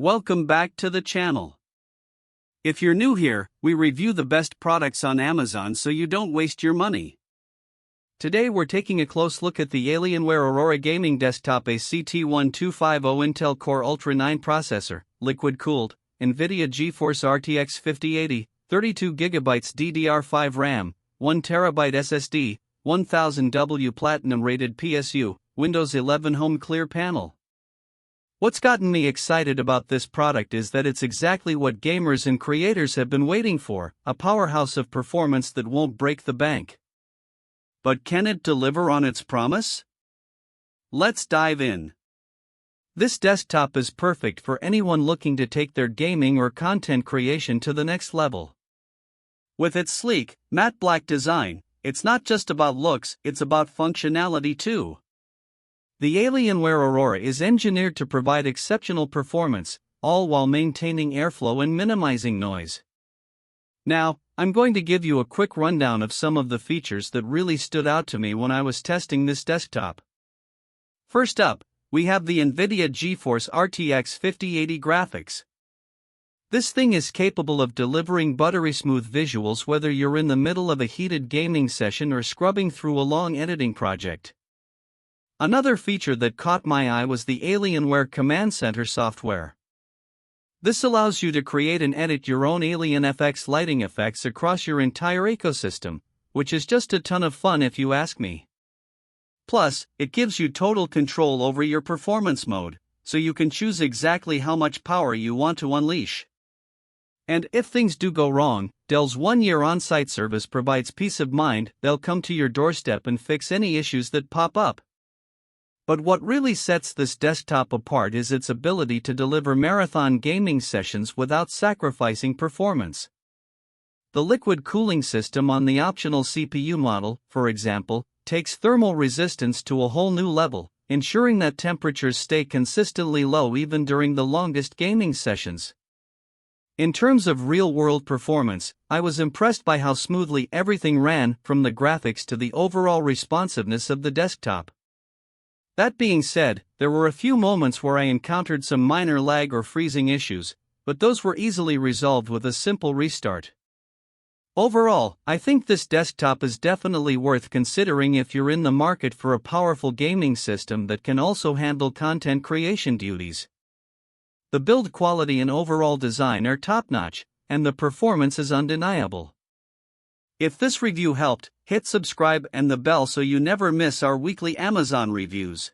Welcome back to the channel. If you're new here, we review the best products on Amazon so you don't waste your money. Today we're taking a close look at the Alienware Aurora gaming desktop, a CT1250 Intel Core Ultra 9 processor, liquid-cooled, NVIDIA GeForce RTX 5080, 32GB DDR5 RAM, 1TB SSD, 1000W Platinum-rated PSU, Windows 11 Home Clear panel. What's gotten me excited about this product is that it's exactly what gamers and creators have been waiting for, a powerhouse of performance that won't break the bank. But can it deliver on its promise? Let's dive in. This desktop is perfect for anyone looking to take their gaming or content creation to the next level. With its sleek, matte black design, it's not just about looks, it's about functionality too. The Alienware Aurora is engineered to provide exceptional performance, all while maintaining airflow and minimizing noise. Now, I'm going to give you a quick rundown of some of the features that really stood out to me when I was testing this desktop. First up, we have the NVIDIA GeForce RTX 5080 graphics. This thing is capable of delivering buttery smooth visuals whether you're in the middle of a heated gaming session or scrubbing through a long editing project. Another feature that caught my eye was the Alienware Command Center software. This allows you to create and edit your own Alien FX lighting effects across your entire ecosystem, which is just a ton of fun if you ask me. Plus, it gives you total control over your performance mode, so you can choose exactly how much power you want to unleash. And if things do go wrong, Dell's 1-year on-site service provides peace of mind. They'll come to your doorstep and fix any issues that pop up. But what really sets this desktop apart is its ability to deliver marathon gaming sessions without sacrificing performance. The liquid cooling system on the optional CPU model, for example, takes thermal resistance to a whole new level, ensuring that temperatures stay consistently low even during the longest gaming sessions. In terms of real-world performance, I was impressed by how smoothly everything ran, from the graphics to the overall responsiveness of the desktop. That being said, there were a few moments where I encountered some minor lag or freezing issues, but those were easily resolved with a simple restart. Overall, I think this desktop is definitely worth considering if you're in the market for a powerful gaming system that can also handle content creation duties. The build quality and overall design are top-notch, and the performance is undeniable. If this review helped, hit subscribe and the bell so you never miss our weekly Amazon reviews.